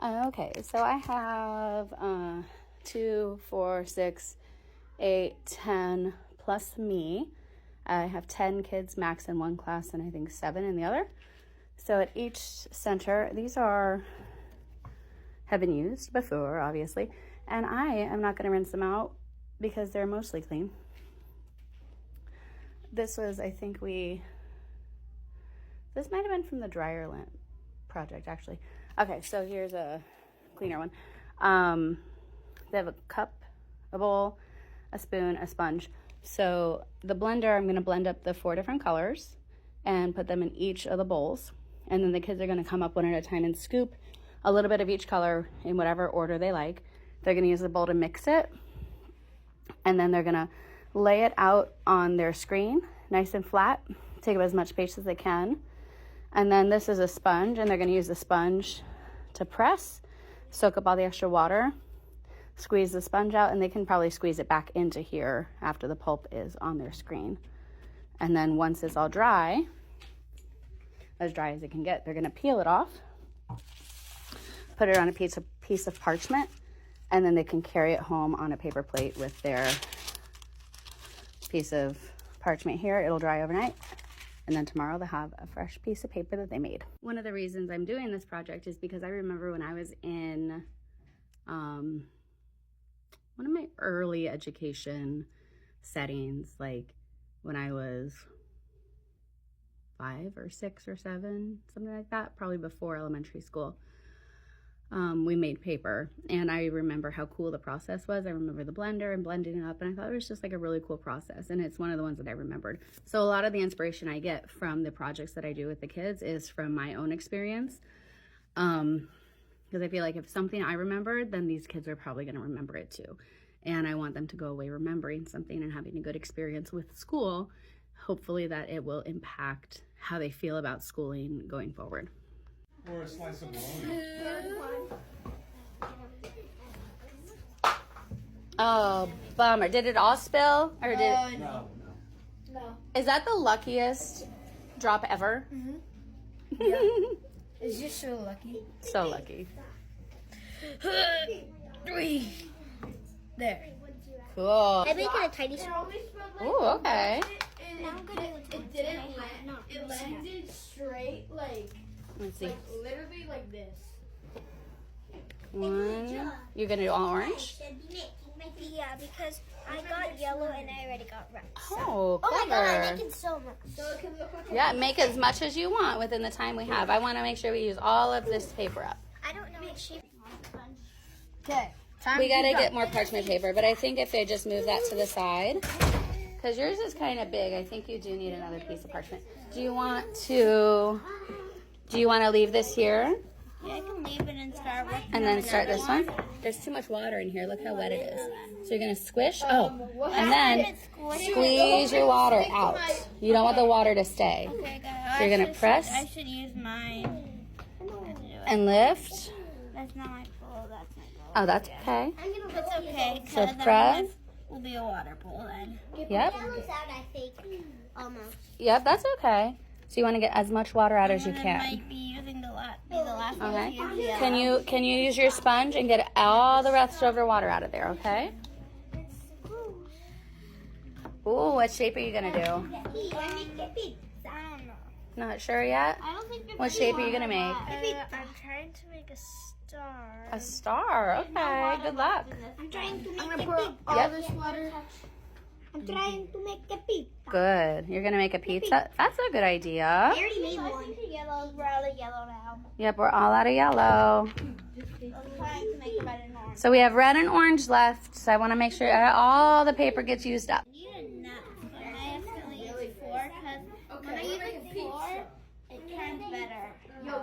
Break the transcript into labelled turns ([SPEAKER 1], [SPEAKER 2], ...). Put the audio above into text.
[SPEAKER 1] Okay, so I have 2, 4, 6, 8, 10 plus me. I have 10 kids max in one class and I think 7 in the other. So at each center, these have been used before, obviously, and I am not going to rinse them out because they're mostly clean. This was, I think this might have been from the dryer lint project, actually. Okay, so here's a cleaner one. They have a cup, a bowl, a spoon, a sponge. So the blender, I'm going to blend up the 4 different colors and put them in each of the bowls. And then the kids are going to come up one at a time and scoop a little bit of each color in whatever order they like. They're going to use the bowl to mix it. And then they're going to lay it out on their screen, nice and flat. Take up as much space as they can. And then this is a sponge, and they're going to use the sponge to press, soak up all the extra water, squeeze the sponge out, and they can probably squeeze it back into here after the pulp is on their screen. And then once it's all dry as it can get, they're going to peel it off, put it on a piece of parchment, and then they can carry it home on a paper plate with their piece of parchment here. It'll dry overnight. And then tomorrow they'll have a fresh piece of paper that they made. One of the reasons I'm doing this project is because I remember when I was in one of my early education settings, like when I was 5 or 6 or 7, something like that, probably before elementary school. We made paper, and I remember how cool the process was. I remember the blender and blending it up, and I thought it was just like a really cool process, and it's one of the ones that I remembered. So a lot of the inspiration I get from the projects that I do with the kids is from my own experience, because I feel like if something I remembered, then these kids are probably going to remember it too, and I want them to go away remembering something and having a good experience with school. Hopefully that it will impact how they feel about schooling going forward.
[SPEAKER 2] Or a slice of bologna.
[SPEAKER 1] Oh, bummer. Did it all spill? Or did
[SPEAKER 2] No.
[SPEAKER 1] Is that the luckiest drop ever?
[SPEAKER 3] Mm-hmm. Yeah. It's just so lucky.
[SPEAKER 1] So lucky.
[SPEAKER 3] 3. There.
[SPEAKER 1] Cool.
[SPEAKER 4] I'm making a tiny spoon.
[SPEAKER 1] Ooh, okay.
[SPEAKER 4] It didn't land. It landed straight,
[SPEAKER 1] Let's see.
[SPEAKER 4] literally like this.
[SPEAKER 1] One. You're gonna do all orange?
[SPEAKER 4] Yeah, because I got yellow and I already got red.
[SPEAKER 1] Oh,
[SPEAKER 4] Oh my god, I'm
[SPEAKER 1] clever.
[SPEAKER 4] making so much. So it can look like
[SPEAKER 1] Yeah, make as much as you want within the time we have. I want to make sure we use all of this paper up.
[SPEAKER 4] I don't know what shape.
[SPEAKER 3] Okay.
[SPEAKER 1] We gotta get more parchment paper, but I think if they just move that to the side, because yours is kind of big, I think you do need another piece of parchment. Do you want to leave this here
[SPEAKER 4] Yeah, I can leave it and start with.
[SPEAKER 1] and then start this one? There's too much water in here. Look how wet it is. So you're gonna squish. Oh, and then squeeze your water out. You don't want the water to stay.
[SPEAKER 4] Okay, guys.
[SPEAKER 1] So you're gonna press
[SPEAKER 4] I should use mine.
[SPEAKER 1] and lift.
[SPEAKER 4] That's not my bowl. That's my bowl.
[SPEAKER 1] Oh, that's okay.
[SPEAKER 4] That's okay.
[SPEAKER 1] So press.
[SPEAKER 4] Will be a water bowl then.
[SPEAKER 1] Yep.
[SPEAKER 4] I think. Almost.
[SPEAKER 1] Yep, that's okay. So you want to get as much water out as you
[SPEAKER 4] And then
[SPEAKER 1] can.
[SPEAKER 4] might be using the last one.
[SPEAKER 1] Okay.
[SPEAKER 4] to use.
[SPEAKER 1] Can you use your sponge and get all the leftover water out of there? Okay. Ooh, what shape are you gonna do?
[SPEAKER 4] I don't know.
[SPEAKER 1] Not sure yet.
[SPEAKER 4] I don't think.
[SPEAKER 1] What shape are you gonna make?
[SPEAKER 4] I'm trying to make a star.
[SPEAKER 1] A star. Okay. Good luck.
[SPEAKER 4] I'm trying to make
[SPEAKER 3] I'm gonna put all this water.
[SPEAKER 4] I'm trying to make a pizza.
[SPEAKER 1] Good. You're gonna make a pizza. That's a good idea.
[SPEAKER 4] I already made one. Yellow. We're all the yellow now.
[SPEAKER 1] Yep, we're all out of yellow.
[SPEAKER 4] I'm trying to make red and orange.
[SPEAKER 1] So we have red and orange left. So I want to make sure all the paper gets used up.
[SPEAKER 4] I need enough, but I accidentally used 4 because when I use 4, it turns better.
[SPEAKER 3] Yo,